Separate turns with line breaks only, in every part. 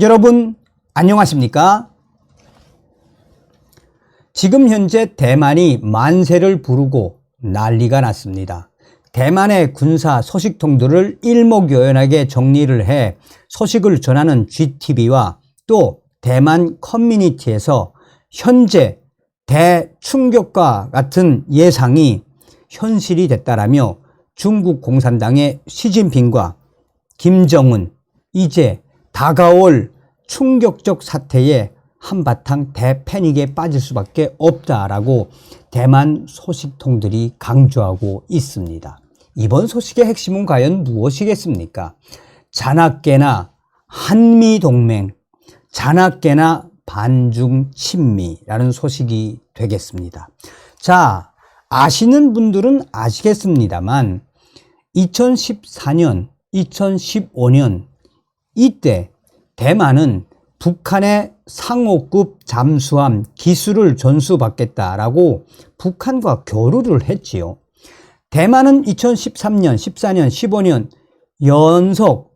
여러분 안녕하십니까? 지금 현재 대만이 만세를 부르고 난리가 났습니다. 대만의 군사 소식통들을 일목요연하게 정리를 해 소식을 전하는 GTV와 또 대만 커뮤니티에서 현재 대충격과 같은 예상이 현실이 됐다라며 중국 공산당의 시진핑과 김정은 이제 다가올 충격적 사태에 한바탕 대패닉에 빠질 수밖에 없다라고 대만 소식통들이 강조하고 있습니다. 이번 소식의 핵심은 과연 무엇이겠습니까? 자나깨나 한미동맹, 자나깨나 반중 친미라는 소식이 되겠습니다. 자, 아시는 분들은 아시겠습니다만 2014년, 2015년 이때 대만은 북한의 상호급 잠수함 기술을 전수받겠다라고 북한과 교류를 했지요. 대만은 2013년, 14년, 15년 연속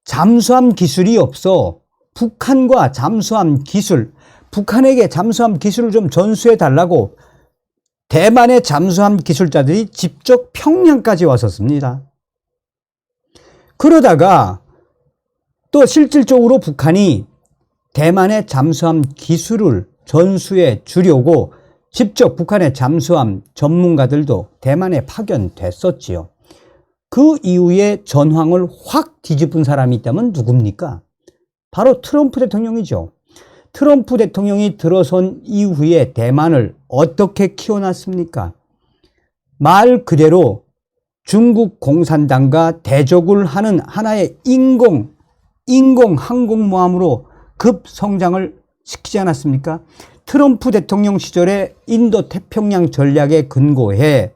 잠수함 기술이 없어 북한과 잠수함 기술, 북한에게 잠수함 기술을 좀 전수해 달라고 대만의 잠수함 기술자들이 직접 평양까지 왔었습니다. 그러다가 또 실질적으로 북한이 대만의 잠수함 기술을 전수해 주려고 직접 북한의 잠수함 전문가들도 대만에 파견됐었지요. 그 이후에 전황을 확 뒤집은 사람이 있다면 누굽니까? 바로 트럼프 대통령이죠. 트럼프 대통령이 들어선 이후에 대만을 어떻게 키워놨습니까? 말 그대로 중국 공산당과 대적을 하는 하나의 인공 항공모함으로 급성장을 시키지 않았습니까? 트럼프 대통령 시절에 인도 태평양 전략에 근거해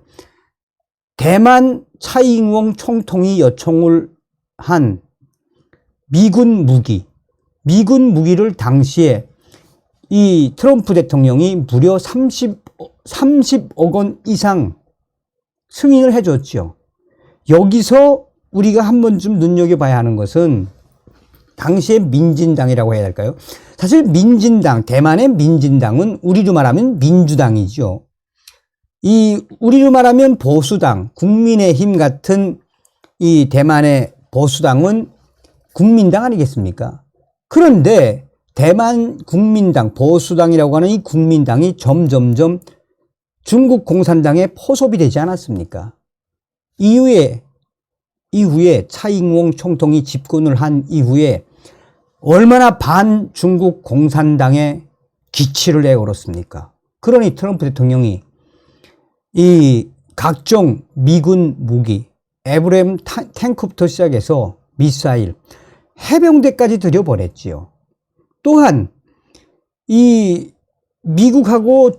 대만 차이잉원 총통이 요청을 한 미군 무기를 당시에 이 트럼프 대통령이 무려 30억 원 이상 승인을 해줬죠. 여기서 우리가 한 번쯤 눈여겨봐야 하는 것은 당시의 민진당이라고 해야 할까요? 사실 민진당, 대만의 민진당은 우리로 말하면 민주당이죠. 우리로 말하면 보수당, 국민의힘 같은 이 대만의 보수당은 국민당 아니겠습니까? 그런데 대만 국민당, 보수당이라고 하는 이 국민당이 점점점 중국 공산당에 포섭이 되지 않았습니까? 이후에 차이잉원 총통이 집권을 한 이후에 얼마나 반중국 공산당에 기치를 내걸었습니까? 그러니 트럼프 대통령이 이 각종 미군 무기, 에브레임 탱크부터 시작해서 미사일, 해병대까지 들여보냈지요. 또한 이 미국하고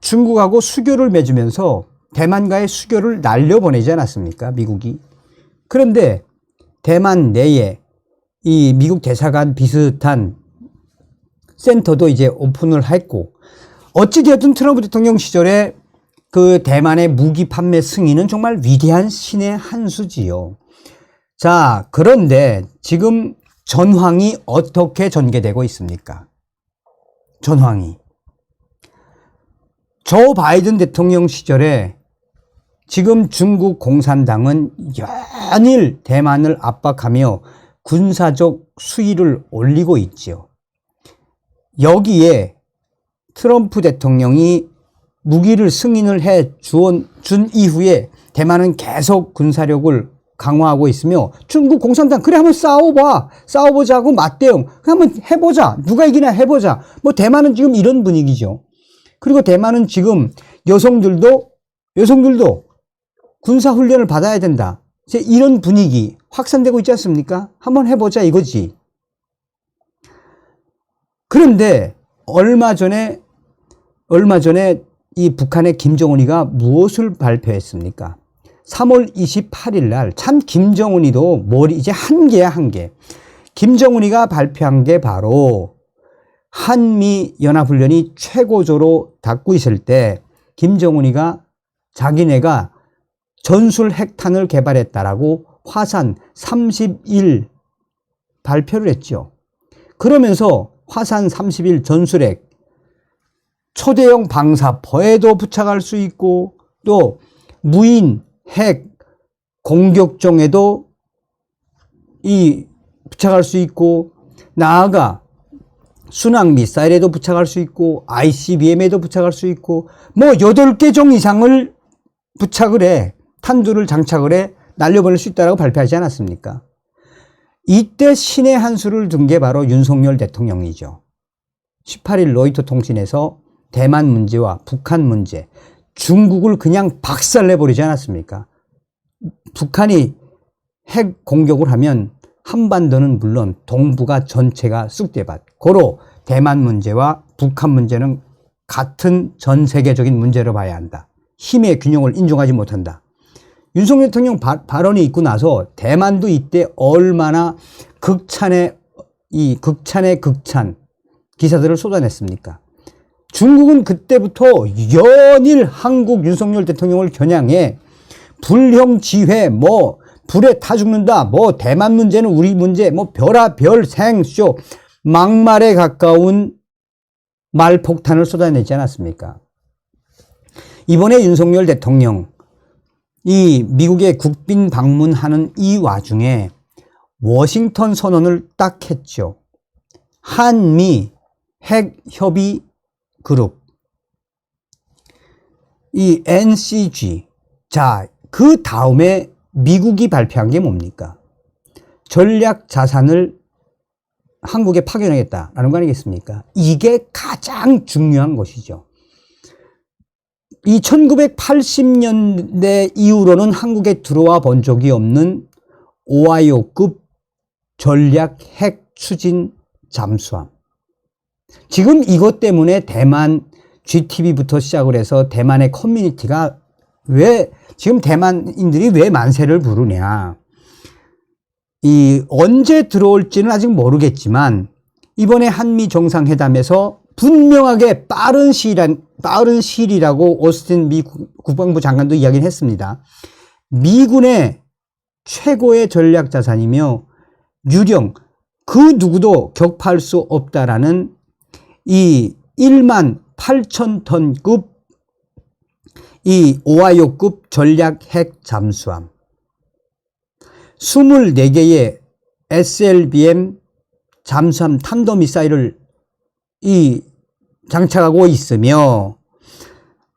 중국하고 수교를 맺으면서 대만과의 수교를 날려보내지 않았습니까? 미국이. 그런데 대만 내에 이 미국 대사관 비슷한 센터도 이제 오픈을 했고, 어찌되었든 트럼프 대통령 시절에 그 대만의 무기 판매 승인은 정말 위대한 신의 한 수지요. 자, 그런데 지금 전황이 어떻게 전개되고 있습니까? 전황이. 조 바이든 대통령 시절에 지금 중국 공산당은 연일 대만을 압박하며 군사적 수위를 올리고 있지요. 여기에 트럼프 대통령이 무기를 승인을 해 준 이후에 대만은 계속 군사력을 강화하고 있으며 중국 공산당 그래 한번 싸워보자고 맞대응 한번 해보자, 누가 이기나 해보자. 뭐 대만은 지금 이런 분위기죠. 그리고 대만은 지금 여성들도 군사훈련을 받아야 된다, 이제 이런 분위기 확산되고 있지 않습니까? 한번 해보자 이거지. 그런데 얼마 전에 이 북한의 김정은이가 무엇을 발표했습니까? 3월 28일 날 참 김정은이도 머리 이제 한계야, 한계. 김정은이가 발표한 게 바로 한미 연합훈련이 최고조로 닿고 있을 때 김정은이가 자기네가 전술 핵탄을 개발했다라고 화산 31 발표를 했죠. 그러면서 화산 30일 전술핵, 초대형 방사포에도 부착할 수 있고 또 무인 핵 공격종에도 부착할 수 있고 나아가 순항 미사일에도 부착할 수 있고 ICBM에도 부착할 수 있고 뭐 8개 종 이상을 부착을 해 탄두를 장착을 해 날려보낼 수 있다고 발표하지 않았습니까? 이때 신의 한 수를 둔 게 바로 윤석열 대통령이죠. 18일 로이터 통신에서 대만 문제와 북한 문제, 중국을 그냥 박살내버리지 않았습니까? 북한이 핵 공격을 하면 한반도는 물론 동북아 전체가 쑥대밭. 고로 대만 문제와 북한 문제는 같은 전 세계적인 문제로 봐야 한다. 힘의 균형을 인정하지 못한다. 윤석열 대통령 발언이 있고 나서 대만도 이때 얼마나 극찬의 극찬 기사들을 쏟아냈습니까? 중국은 그때부터 연일 한국 윤석열 대통령을 겨냥해 불형지회, 뭐 불에 타 죽는다, 뭐 대만 문제는 우리 문제, 뭐 별아별 생쇼, 막말에 가까운 말폭탄을 쏟아내지 않았습니까? 이번에 윤석열 대통령 이 미국에 국빈 방문하는 이 와중에 워싱턴 선언을 딱 했죠. 한미 핵협의 그룹, 이 NCG. 자, 그 다음에 미국이 발표한 게 뭡니까? 전략 자산을 한국에 파견하겠다라는 거 아니겠습니까? 이게 가장 중요한 것이죠. 이 1980년대 이후로는 한국에 들어와 본 적이 없는 오하이오급 전략 핵 추진 잠수함. 지금 이것 때문에 대만 GTV부터 시작을 해서 대만의 커뮤니티가 지금 대만인들이 왜 만세를 부르냐. 언제 들어올지는 아직 모르겠지만 이번에 한미 정상회담에서 분명하게 빠른 시일이라고 오스틴 미 국방부 장관도 이야기를 했습니다. 미군의 최고의 전략 자산이며 유령, 그 누구도 격파할 수 없다라는 이 18,000톤급 이 오하이오급 전략 핵 잠수함, 24개의 SLBM 잠수함 탄도미사일을 장착하고 있으며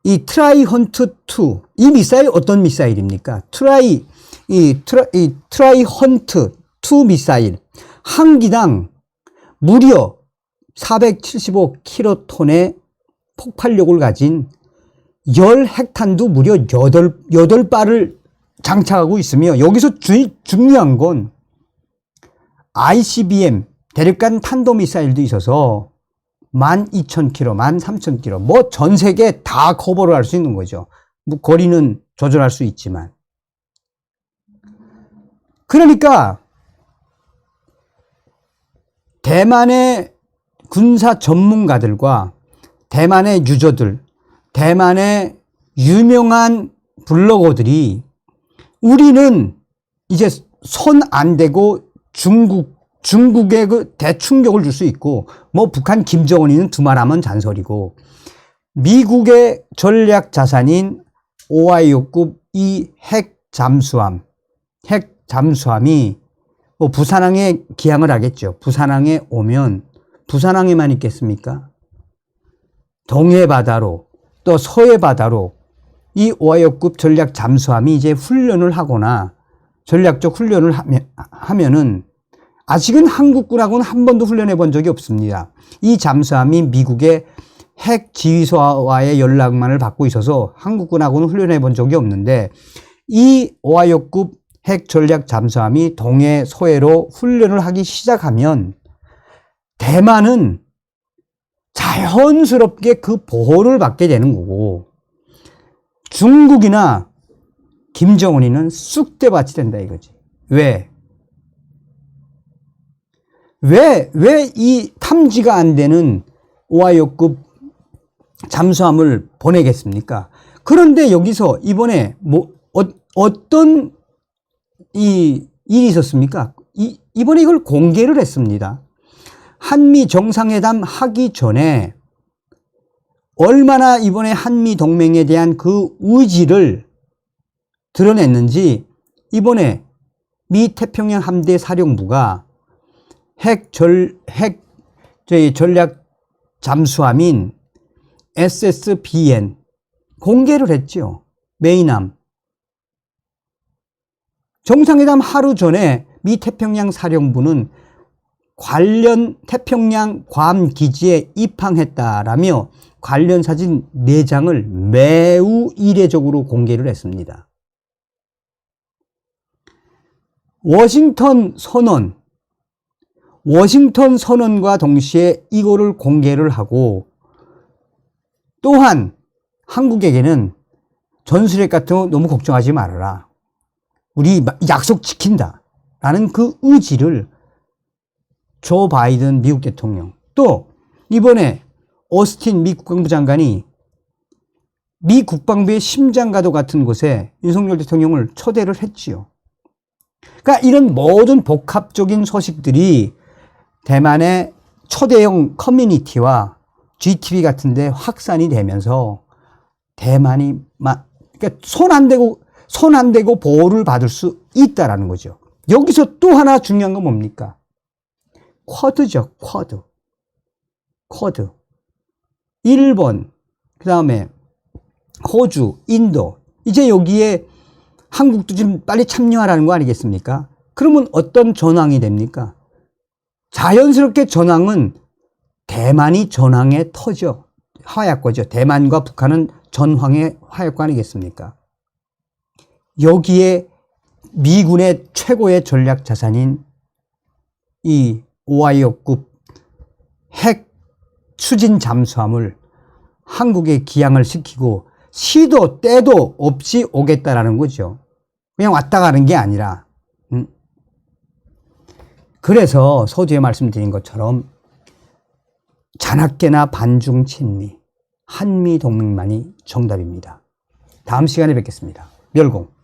이 트라이 헌트2, 이 미사일 어떤 미사일입니까? 트라이 헌트2 미사일 한 기당 무려 475킬로톤의 폭발력을 가진 10핵탄두 무려 8발을 장착하고 있으며 여기서 중요한 건 ICBM 대륙간 탄도미사일도 있어서 12,000km, 13,000km 뭐 전 세계 다 커버를 할 수 있는 거죠. 뭐 거리는 조절할 수 있지만. 그러니까 대만의 군사 전문가들과 대만의 유저들, 대만의 유명한 블로거들이 우리는 이제 손 안 대고 중국에 그 대충격을 줄 수 있고 뭐 북한 김정은이는 두말하면 잔소리고 미국의 전략 자산인 오하이오급 이 핵 잠수함이 뭐 부산항에 기항을 하겠죠. 부산항에 오면 부산항에만 있겠습니까? 동해 바다로 또 서해 바다로 이 오하이오급 전략 잠수함이 이제 훈련을 하거나 전략적 훈련을 하면은 아직은 한국군하고는 한 번도 훈련해 본 적이 없습니다. 이 잠수함이 미국의 핵 지휘소와의 연락만을 받고 있어서 한국군하고는 훈련해 본 적이 없는데 이 오하이오급 핵 전략 잠수함이 동해 서해로 훈련을 하기 시작하면 대만은 자연스럽게 그 보호를 받게 되는 거고 중국이나 김정은이는 쑥대밭이 된다 이거지. 왜 이 탐지가 안 되는 오하이오급 잠수함을 보내겠습니까? 그런데 여기서 이번에 어떤 일이 있었습니까? 이번에 이걸 공개를 했습니다. 한미 정상회담 하기 전에 얼마나 이번에 한미 동맹에 대한 그 의지를 드러냈는지 이번에 미 태평양 함대 사령부가 전략 잠수함인 SSBN 공개를 했죠. 메이남. 정상회담 하루 전에 미 태평양 사령부는 관련 태평양 괌 기지에 입항했다라며 관련 사진 4장을 매우 이례적으로 공개를 했습니다. 워싱턴 선언과 동시에 이거를 공개를 하고 또한 한국에게는 전술핵 같은 거 너무 걱정하지 말아라. 우리 약속 지킨다. 라는 그 의지를 조 바이든 미국 대통령 또 이번에 오스틴 미 국방부 장관이 미 국방부의 심장과도 같은 곳에 윤석열 대통령을 초대를 했지요. 그러니까 이런 모든 복합적인 소식들이 대만의 초대형 커뮤니티와 GTV 같은 데 확산이 되면서 대만이 그러니까 손 안 대고 보호를 받을 수 있다라는 거죠. 여기서 또 하나 중요한 건 뭡니까? 쿼드죠. 쿼드. 일본, 그 다음에 호주, 인도. 이제 여기에 한국도 지금 빨리 참여하라는 거 아니겠습니까? 그러면 어떤 전황이 됩니까? 자연스럽게 전황은 대만이 전황의 터죠. 화약고죠. 대만과 북한은 전황의 화약고 아니겠습니까? 여기에 미군의 최고의 전략 자산인 이 오하이오급 핵 추진 잠수함을 한국에 기항을 시키고 시도 때도 없이 오겠다라는 거죠. 그냥 왔다 가는 게 아니라. 그래서 서두에 말씀드린 것처럼 자나깨나 반중 친미, 한미 동맹만이 정답입니다. 다음 시간에 뵙겠습니다. 멸공.